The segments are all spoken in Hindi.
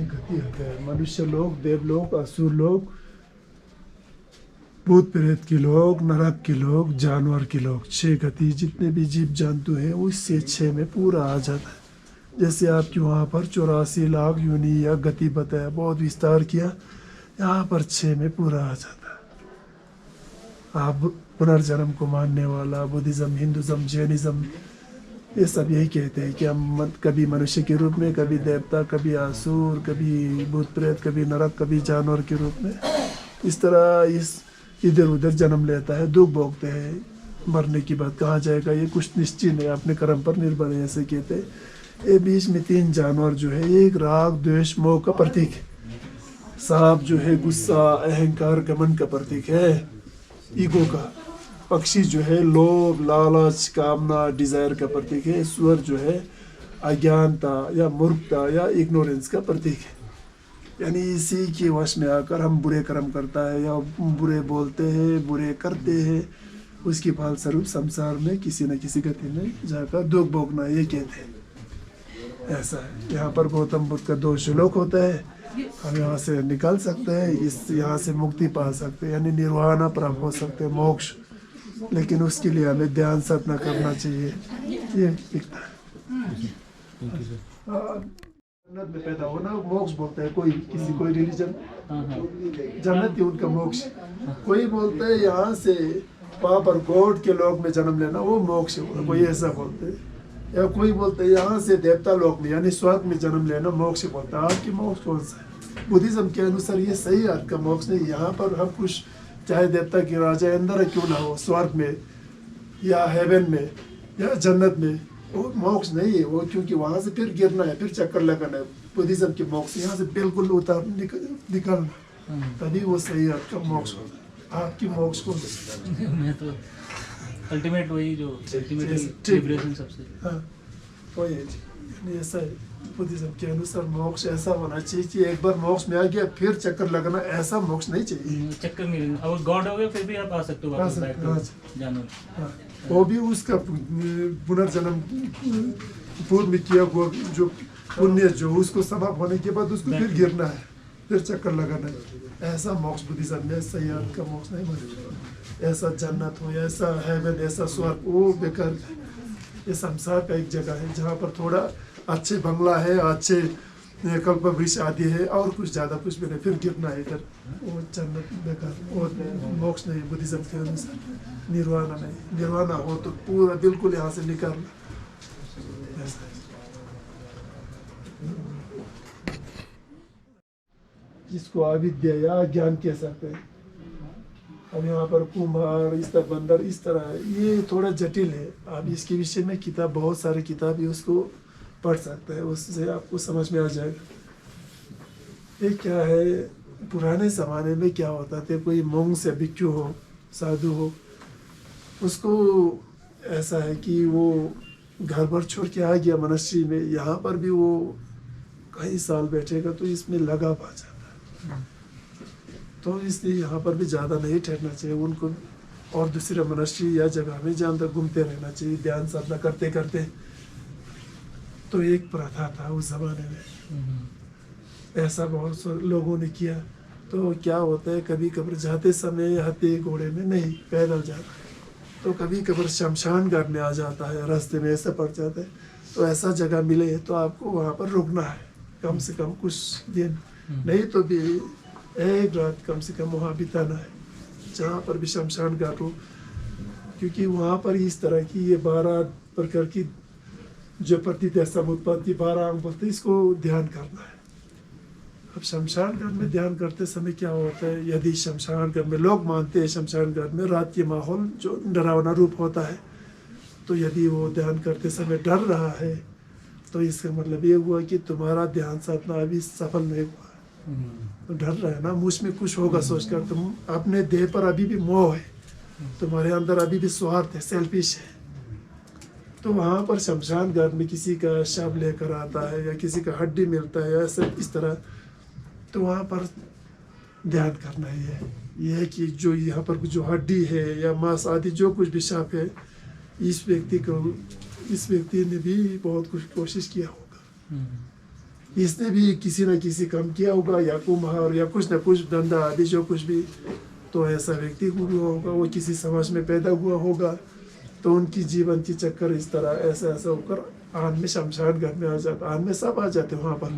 गति होता है। मनुष्य लोग, देवलोक, असुर लोग, भूत प्रेत के लोग, नरक के लोग, जानवर के लोग, 6 गति जितने भी जीव जंतु हैं उससे 6 में पूरा आ जाता है। जैसे आपके वहाँ पर 84 लाख योनि या गति बताया, बहुत विस्तार किया, यहाँ पर 6 में पूरा आ जाता है। आप पुनर्जन्म को मानने वाला बुद्धिज्म, हिंदुज्म, जैनिज्म, ये सब यही कहते हैं कि हम कभी मनुष्य के रूप में, कभी देवता, कभी असुर, कभी भूत प्रेत, कभी नरक, कभी जानवर के रूप में, इस तरह इस इधर उधर जन्म लेता है, दुख भोगते हैं। मरने की बात कहाँ जाएगा ये कुछ निश्चित है, अपने कर्म पर निर्भर है, ऐसे कहते हैं। ये बीच में 3 जानवर जो है, एक राग, द्वेष, मोह का प्रतीक है। सांप जो है गुस्सा, अहंकार, घमंड का प्रतीक है, ईगो का। पक्षी जो है लोभ, लालच, कामना, डिजायर का प्रतीक है। सुअर जो है अज्ञानता या मूर्खता या इग्नोरेंस का प्रतीक है। यानी इसी के वश में आकर हम बुरे कर्म करता है या बुरे बोलते हैं, बुरे करते हैं, उसकी फलस्वरूप संसार में किसी न किसी गति में जाकर दुख भोगना, ये कहते हैं। ऐसा है। यहाँ पर गौतम बुद्ध का 2 श्लोक होता है, हम यहाँ से निकल सकते हैं, इस यहाँ से मुक्ति पा सकते हैं, यानी निर्वाण प्राप्त हो सकते हैं, मोक्ष। लेकिन उसके लिए हमें ध्यान साधना करना चाहिए, ये दिखता है। जन्नत में पैदा होना मोक्ष बोलते हैं, कोई रिलीजन, जन्नत ही उनका मोक्ष। कोई बोलते हैं यहाँ से पाप और गॉड के लोक में जन्म लेना वो मोक्ष है, कोई ऐसा बोलते हैं। या कोई बोलते हैं यहाँ से देवता लोक में यानी स्वर्ग में जन्म लेना मोक्ष बोलता है। आपकी मोक्ष कौन सा है? बुद्धिज्म के अनुसार ये सही है, आपका मोक्ष नहीं। यहाँ पर हम कुछ चाहे देवता के राजा अंदर क्यों ना हो, स्वर्ग में या हेवन में या जन्नत में, वो मोक्ष नहीं है वो, क्योंकि वहाँ से फिर गिरना है, फिर चक्कर लगाना है। बुद्धिज्म के मोक्ष यहाँ से बिल्कुल उतार निकलना, तभी वो सही आपका मोक्ष होता है। आपकी मोक्ष को मैं तो अल्टीमेट वही जो अल्टीमेट लिबरेशन सबसे, हाँ वही है जी। ऐसा है बुद्धिज्म के अनुसार मोक्ष ऐसा होना चाहिए कि एक बार मोक्ष में आ गया फिर चक्कर लगाना, ऐसा मोक्ष नहीं चाहिए। चक्कर नहीं लगना, अगर गॉड हो गया फिर भी आप आ सकते हो वापस बैक टू जानवर। वो भी उसका पुनर्जन्म पूर्व में किया हुआ जो पुण्य जो उसको समाप्त होने के बाद उसको फिर गिरना है, फिर चक्कर लगाना है। ऐसा मोक्ष बुद्धिज्म में सही का मोक्ष नहीं माना। ऐसा जन्नत हो, ऐसा हेवन, ऐसा स्वर्ग, वो बेकार है। ये संसार का एक जगह है जहाँ पर थोड़ा अच्छे बंगला है, अच्छे कल्प वृक्ष आदि है, और कुछ ज़्यादा कुछ भी नहीं, फिर गिरना है इधर, वो जन्नत बेकार और मोक्ष नहीं बुद्धिज्म के अनुसार। निर्वाणा नहीं, निर्वाणा हो तो पूरा बिल्कुल यहाँ से निकालना। ऐसा है। जिसको अविद्या या ज्ञान कह सकते हैं। अब यहाँ पर कुम्हार, इस तरह बंदर, इस तरह है, ये थोड़ा जटिल है। आप इसके विषय में किताब, बहुत सारी किताब है, उसको पढ़ सकते हैं, उससे आपको समझ में आ जाएगा। ये क्या है, पुराने ज़माने में क्या होता था, कोई मोंग से भिक्षु हो, साधु हो, उसको ऐसा है कि वो घर पर छोड़ के आ गया मनुष्य में, यहाँ पर भी वो कई साल बैठेगा तो इसमें लगाव आ जाता है। तो इसलिए यहाँ पर भी ज़्यादा नहीं ठहरना चाहिए उनको, और दूसरे मनुष्य या जगह में जहाँ तक घूमते रहना चाहिए ध्यान साधना करते करते। तो एक प्रथा था उस ज़माने में, ऐसा बहुत से लोगों ने किया। तो क्या होता है, कभी कभी जाते समय हाथी घोड़े में नहीं, पैदल जाता है, तो कभी कभी शमशान घाट में आ जाता है, रास्ते में ऐसा पड़ जाता है। तो ऐसा जगह मिले तो आपको वहाँ पर रुकना है कम से कम कुछ दिन, नहीं तो भी एक रात कम से कम वहाँ बिताना है, जहाँ पर भी शमशान घाट हो। क्योंकि वहाँ पर इस तरह की ये 12 प्रकार की जो प्रतीत समुत्पत्ति 12 अंग बोलते, इसको ध्यान करना है। अब शमशान घाट में ध्यान करते समय क्या होता है, यदि शमशान घाट में लोग मानते हैं शमशान घाट में रात के माहौल जो डरावना रूप होता है, तो यदि वो ध्यान करते समय डर रहा है तो इसका मतलब ये हुआ कि तुम्हारा ध्यान साधना अभी सफल नहीं हुआ। तो डर रहा है ना, मुझ में कुछ होगा सोचकर, तुम अपने देह पर अभी भी मोह है, तुम्हारे अंदर अभी भी स्वार्थ है, सेल्फिश है। तो वहाँ पर शमशान घाट में किसी का शव लेकर आता है या किसी का हड्डी मिलता है ऐसा इस तरह, तो वहाँ पर ध्यान करना ही है। यह है कि जो यहाँ पर जो हड्डी है या मांस आदि जो कुछ भी शव है, इस व्यक्ति ने भी बहुत कुछ कोशिश किया होगा, इसने भी किसी न किसी काम किया होगा, या कुम्हार या कुछ न कुछ धंधा आदि जो कुछ भी, तो ऐसा व्यक्ति हुआ होगा, वो किसी समाज में पैदा हुआ होगा, तो उनकी जीवन की चक्कर इस तरह ऐसा ऐसा होकर आन में शमशान घर में आ जाता, आन में सब आ जाते वहाँ पर।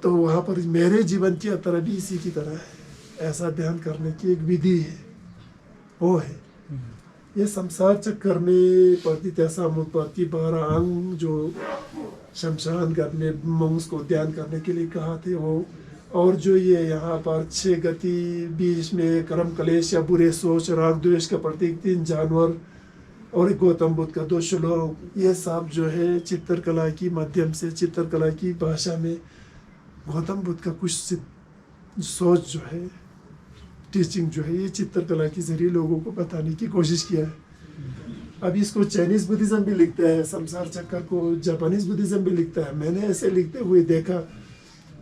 तो वहाँ पर मेरे जीवन की तरह भी इसी की तरह है, ऐसा ध्यान करने की एक विधि है, वो है ये संसार चक्कर में प्रतित्यासामुत्पत्ति 12 अंग जो शमशान घर में मंस को ध्यान करने के लिए कहा थे वो, और जो ये यहाँ पर 6 गति 20 में कर्म क्लेश या बुरे सोच राग द्वेष का प्रतीक 3 जानवर और गौतम बुद्ध का 2 श्लोक, ये सब जो है चित्रकला की माध्यम से, चित्रकला की भाषा में गौतम बुद्ध का कुछ सोच जो है, टीचिंग जो है, ये चित्रकला के जरिए लोगों को बताने की कोशिश किया है। अब इसको चाइनीज बुद्धिज्म भी लिखता है, संसार चक्कर को जापानीज बुद्धिज्म भी लिखता है। मैंने ऐसे लिखते हुए देखा,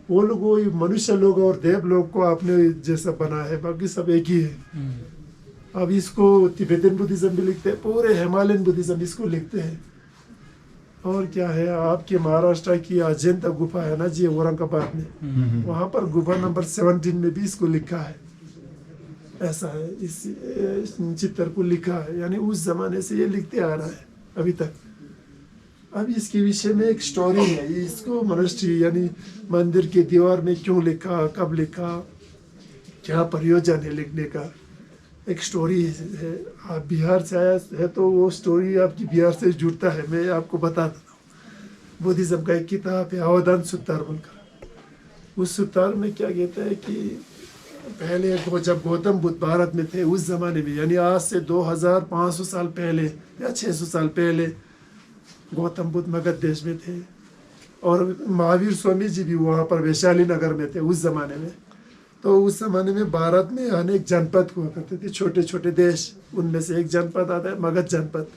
वो लोग वो मनुष्य लोग और देव लोग को आपने जैसा बना है, बाकी सब एक ही है। अब इसको तिब्बतन बुद्धिज्म भी लिखते हैं, पूरे हिमालयन बुद्धिज्म इसको लिखते हैं। और क्या है, आपके महाराष्ट्र की अजंता गुफा है ना जी, औरंगाबाद में, वहाँ पर गुफा नंबर 17 में भी इसको लिखा है, ऐसा है, इस चित्र को लिखा है, यानी उस जमाने से ये लिखते आ रहा है अभी तक। अब इसके विषय में एक स्टोरी है, इसको मॉनेस्ट्री यानी मंदिर के दीवार में क्यों लिखा, कब लिखा, क्या प्रयोजन है लिखने का, एक स्टोरी है। आप बिहार से आया है तो वो स्टोरी आपकी बिहार से जुड़ता है, मैं आपको बता देता हूँ। बुद्धिज्म का एक किताब है अवधान सुत्तार बोलकर, उस सुत्तार में क्या कहता है कि पहले जब गौतम बुद्ध भारत में थे उस जमाने में, यानी आज से 2500 साल पहले या 600 साल पहले गौतम बुद्ध मगध देश में थे, और महावीर स्वामी जी भी वहाँ पर वैशाली नगर में थे उस जमाने में। तो उस जमाने में भारत में अनेक जनपद हुआ करते थे, छोटे छोटे देश, उनमें से एक जनपद आता है मगध जनपद।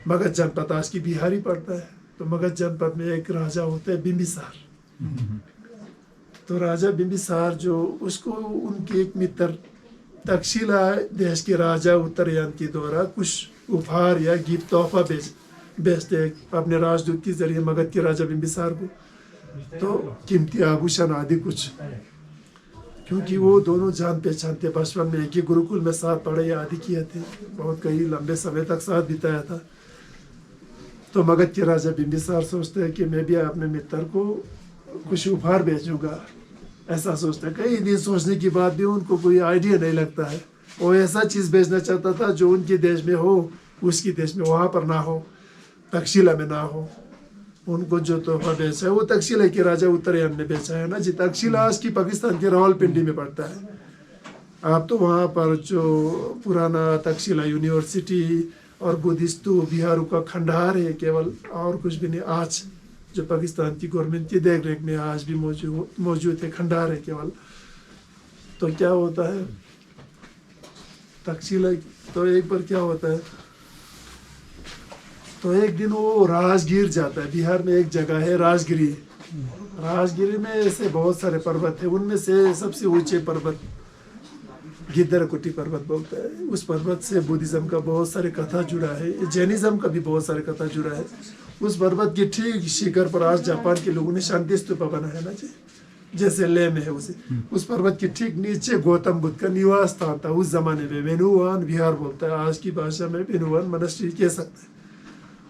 मगध जनपद आज की बिहार ही पड़ता है। तो मगध जनपद में एक राजा होता है बिंबिसार। तो राजा बिंबिसार जो, उसको उनके एक मित्र तक्षशिला देश के राजा उत्तरयान के द्वारा कुछ उपहार या गिफ्ट तोहफा बेचते अपने राजदूत के जरिए मगध के राजा बिंबिसार को, तो कीमती आभूषण आदि कुछ, क्योंकि वो दोनों जान पहचान थे, बचपन में एक ही गुरुकुल में साथ पढ़ाई आदि किए थे, बहुत कई लंबे समय तक साथ बिताया था। तो मगध के राजा बिंबिसार सोचते हैं कि मैं भी अपने मित्र को कुछ उपहार भेजूंगा, ऐसा सोचते हैं। कई दिन सोचने के बाद भी उनको कोई आइडिया नहीं लगता है। वो ऐसा चीज़ भेजना चाहता था जो उनके देश में हो, उसके देश में वहाँ पर ना हो, तक्षशिला में ना हो। उनको जो तोहफा बेचा है वो तक्षशिला के राजा उत्तरयान ने बेचा है ना जी। तक्षशिला आज की पाकिस्तान के रावलपिंडी में पड़ता है। आप तो वहाँ पर जो पुराना तक्षशिला यूनिवर्सिटी और बुद्धिस्ट बिहारों का खंडहर है केवल, और कुछ भी नहीं। आज जो पाकिस्तान की गवर्नमेंट की देख रेख में आज भी मौजूद है, खंडहर है केवल। तो क्या होता है तक्षशिला, तो एक बार क्या होता है, तो एक दिन वो राजगीर जाता है। बिहार में एक जगह है राजगिरी। राजगिरी में ऐसे बहुत सारे पर्वत है, उनमें से सबसे ऊंचे पर्वत गिद्धरकुटी पर्वत बोलता है। उस पर्वत से बुद्धिज्म का बहुत सारे कथा जुड़ा है, जैनिज्म का भी बहुत सारे कथा जुड़ा है। उस पर्वत के ठीक शिखर पर आज जापान के लोगों ने शांति स्तूपा बनाया ना जी, जैसे लेह में है उसे। उस पर्वत के ठीक नीचे गौतम बुद्ध का निवास स्थान था उस जमाने में। वेनुवन विहार बोलता है, आज की भाषा में वेनुवन मॉनेस्ट्री कह सकते हैं।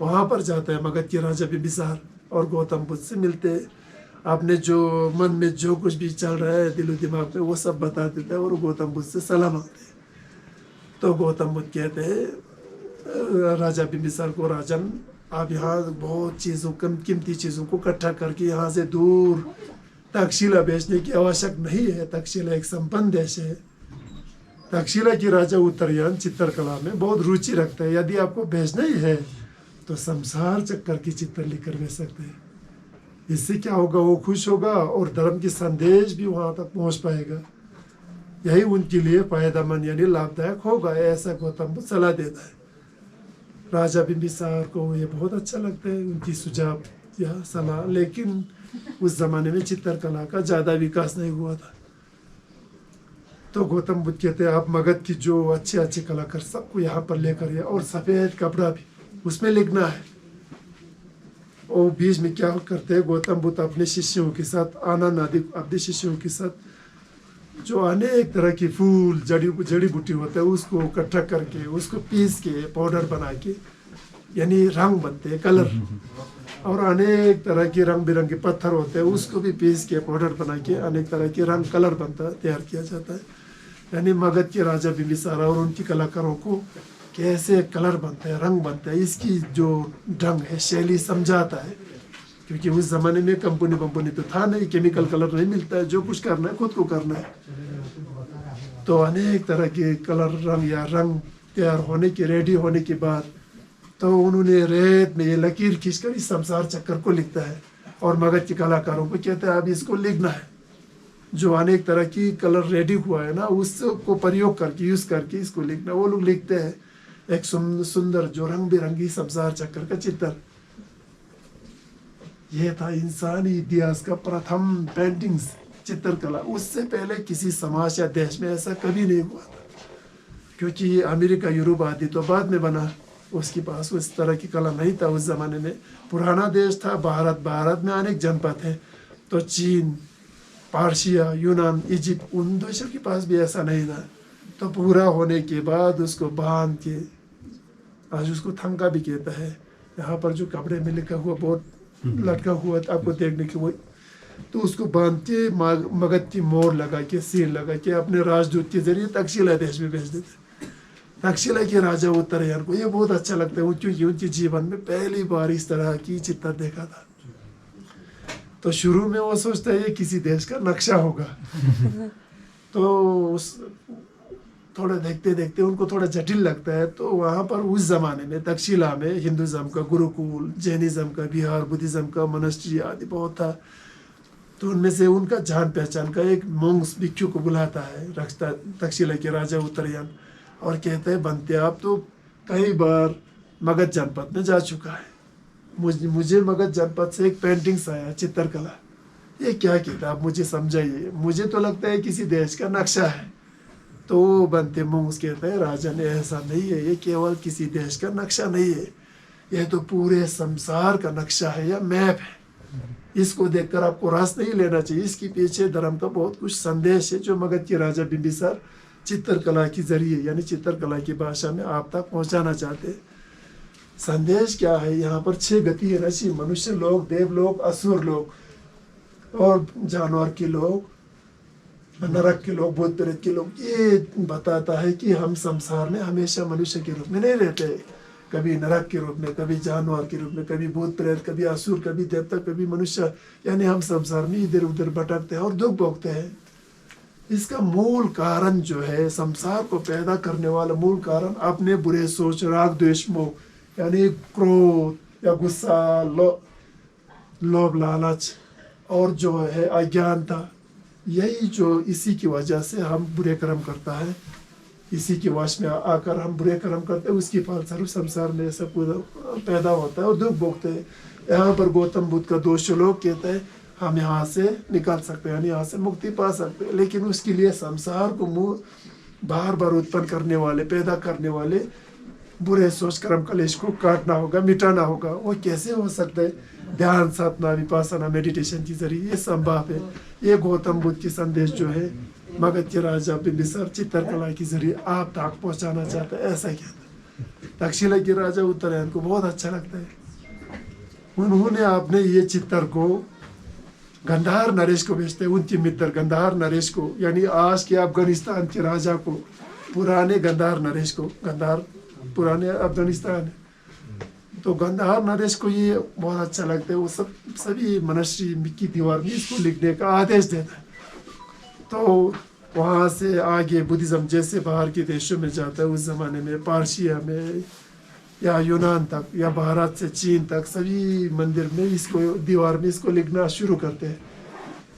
वहाँ पर जाता है मगध के राजा बिंबिसार और गौतम बुद्ध से मिलते, अपने जो मन में जो कुछ भी चल रहा है दिलो दिमाग में वो सब बता देता है और गौतम बुद्ध से सलाह मांगते हैं। तो गौतम बुद्ध कहते हैं राजा बिंबिसार को, राजन आप यहाँ बहुत चीज़ों कीमती चीज़ों को इकट्ठा करके यहाँ से दूर तक्षशिला भेजने की आवश्यक नहीं है। तक्षशिला एक संपन्न देश है। तक्षशिला के राजा उत्तरयान चित्रकला में बहुत रुचि रखते हैं। यदि आपको भेजना ही है तो संसार चक्कर की चित्र लिखकर भेज सकते हैं। इससे क्या होगा, वो खुश होगा और धर्म की संदेश भी वहाँ तक पहुँच पाएगा। यही उनके लिए फायदेमंद यानी लाभदायक होगा, ऐसा गौतम बुद्ध सलाह देता है। राजा बिंबिसार को ये बहुत अच्छा लगता है उनकी सुझाव या सलाह, लेकिन उस जमाने में चित्रकला का ज़्यादा विकास नहीं हुआ था। तो गौतम बुद्ध कहते हैं आप मगध की जो अच्छे अच्छे कलाकार सबको यहाँ पर लेकर आइए, और सफ़ेद कपड़ा भी उसमें लिखना है। और बीच में क्या करते हैं गौतम बुद्ध अपने शिष्यों के साथ, आनंद आदि अपने शिष्यों के साथ जो अनेक तरह की फूल जड़ी बूटी होते हैं उसको इकट्ठा करके उसको पीस के पाउडर बना के, यानी रंग बनते हैं, कलर। और अनेक तरह के रंग बिरंगे पत्थर होते हैं उसको भी पीस के पाउडर बना के अनेक तरह के रंग कलर बनता है, तैयार किया जाता है। यानी मगध के राजा बिंबिसार और उनके कलाकारों को कैसे कलर बनते हैं, रंग बनते हैं, इसकी जो ढंग है, शैली समझाता है। क्योंकि उस ज़माने में कंपनी तो था नहीं, केमिकल कलर नहीं मिलता है, जो कुछ करना है खुद को करना है। तो अनेक तरह के कलर रंग या रंग तैयार होने के, रेडी होने के बाद तो उन्होंने रेत में ये लकीर खींचकर इस संसार चक्कर को लिखता है। और मगध के कलाकारों को कहते हैं अब इसको लिखना है, जो अनेक तरह की कलर रेडी हुआ है ना उसको प्रयोग करके, यूज़ करके इसको लिखना। वो लोग लिखते हैं एक सुंदर जो रंग बिरंगी संसार चक्कर का चित्र। ये था इंसानी इतिहास का प्रथम पेंटिंग्स, चित्रकला। उससे पहले किसी समाज या देश में ऐसा कभी नहीं हुआ था, क्योंकि अमेरिका यूरोप आदि तो बाद में बना, उसके पास उस तरह की कला नहीं था उस ज़माने में। पुराना देश था भारत में अनेक जनपद हैं, तो चीन, पार्शिया, यूनान, इजिप्ट, उन देशों के पास भी ऐसा नहीं था। तो पूरा होने के बाद उसको बांध के, आज उसको थंका भी कहता है, यहाँ पर जो कपड़े में लिखा हुआ बहुत लटका हुआ था आपको देखने के वो, तो उसको बांध के मगध की मोहर लगा के, सील लगा के अपने राजदूत के जरिए तक्षशिला देश में भेज देते। तक्षशिला के राजा उत्तरायण को ये बहुत अच्छा लगता है क्योंकि उनके जीवन में पहली बार इस तरह की चित्र देखा था। तो शुरू में वो सोचता है ये किसी देश का नक्शा होगा। तो थोड़ा देखते देखते उनको थोड़ा जटिल लगता है। तो वहाँ पर उस ज़माने में तक्षशिला में हिंदुज़म का गुरुकुल, जैनिज़्म का विहार, बुद्धिज़्म का मोनेस्ट्री आदि बहुत था। तो उनमें से उनका जान पहचान का एक मोंग्स भिक्षु को बुलाता है रखता तक्षशिला के राजा उत्तरायण, और कहते हैं बनते आप तो कई बार मगध जनपद में जा चुका है, मुझे मगध जनपद से एक पेंटिंग्स आया, चित्रकला। ये क्या किताब, मुझे समझाइए, मुझे तो लगता है किसी देश का नक्शा है। तो बनते मोंग्स कहते हैं राजा ने ऐसा नहीं है, ये केवल किसी देश का नक्शा नहीं है, यह तो पूरे संसार का नक्शा है या मैप है। इसको देखकर आपको रस नहीं लेना चाहिए, इसके पीछे धर्म का बहुत कुछ संदेश है जो मगध के राजा बिंबिसार चित्रकला के जरिए, यानी चित्रकला की भाषा में आप तक पहुंचाना चाहते हैं। संदेश क्या है, यहाँ पर 6 गति है राशि, मनुष्य लोग, देवलोक, असुर लोग और जानवर के लोग, नरक के लोग, भूत प्रेत के लोग। ये बताता है कि हम संसार में हमेशा मनुष्य के रूप में नहीं रहते, कभी नरक के रूप में, कभी जानवर के रूप में, कभी भूत प्रेत, कभी असुर, कभी देवता, कभी मनुष्य। यानी हम संसार में इधर उधर भटकते हैं और दुख भोगते हैं। इसका मूल कारण जो है, संसार को पैदा करने वाला मूल कारण अपने बुरे सोच, राग, द्वेष, मोह, यानी क्रोध या गुस्सा, लोभ, लालच और जो है अज्ञानता, यही जो इसी की वजह से हम बुरे कर्म करता है, इसी के वश में आकर हम बुरे कर्म करते हैं, उसकी फलस्वरूप संसार में सब पैदा होता है और दुख भोगते हैं। यहाँ पर गौतम बुद्ध का 2 श्लोक कहते हैं हम यहाँ से निकल सकते हैं, यानी यहाँ से मुक्ति पा सकते हैं, लेकिन उसके लिए संसार को बार बार उत्पन्न करने वाले, पैदा करने वाले बुरे सोच कर्म कलेश को काटना होगा, मिटाना होगा। वो कैसे हो सकता है? ध्यान, साधना, विपासना, मेडिटेशन के जरिए ये संभव है। ये गौतम बुद्ध की संदेश जो है मगध के राजा बिंबिसार चित्रकला के जरिए आप तक पहुंचाना चाहता है, ऐसा कहता है। तक्षशिला के राजा उत्तरायण को बहुत अच्छा लगता है। उन्होंने अपने ये चित्र को गंधार नरेश को भेजते हैं, उनके मित्र गंधार नरेश को, यानी आज के अफगानिस्तान के राजा को, पुराने गंधार नरेश को, गंधार पुराने अफगानिस्तान है। तो गंधार नरेश को ये बहुत अच्छा लगता है। वो सभी मोनेस्ट्री की दीवार में इसको लिखने का आदेश देता है। तो वहाँ से आगे बुद्धिज़्म जैसे बाहर के देशों में जाता है, उस ज़माने में पार्शिया में या यूनान तक या भारत से चीन तक सभी मंदिर में इसको, दीवार में इसको लिखना शुरू करते हैं।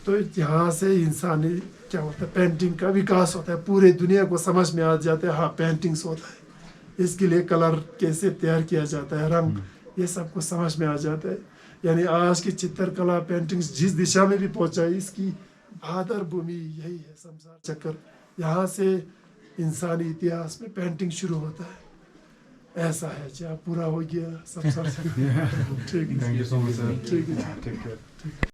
तो यहाँ से इंसानी क्या होता है, पेंटिंग का विकास होता है, पूरे दुनिया को समझ में आ जाता है हाँ पेंटिंग्स होता है, इसके लिए कलर कैसे तैयार किया जाता है, रंग, ये सब कुछ समझ में आ जाता है। यानी आज की चित्रकला पेंटिंग्स जिस दिशा में भी पहुँचाई, इसकी आधार भूमि यही है, संसार चक्कर। यहाँ से इंसानी इतिहास में पेंटिंग शुरू होता है। ऐसा है जी, अब पूरा हो गया सब सर। ठीक है, Thank you so much, sir. ठीक है जी। Take care.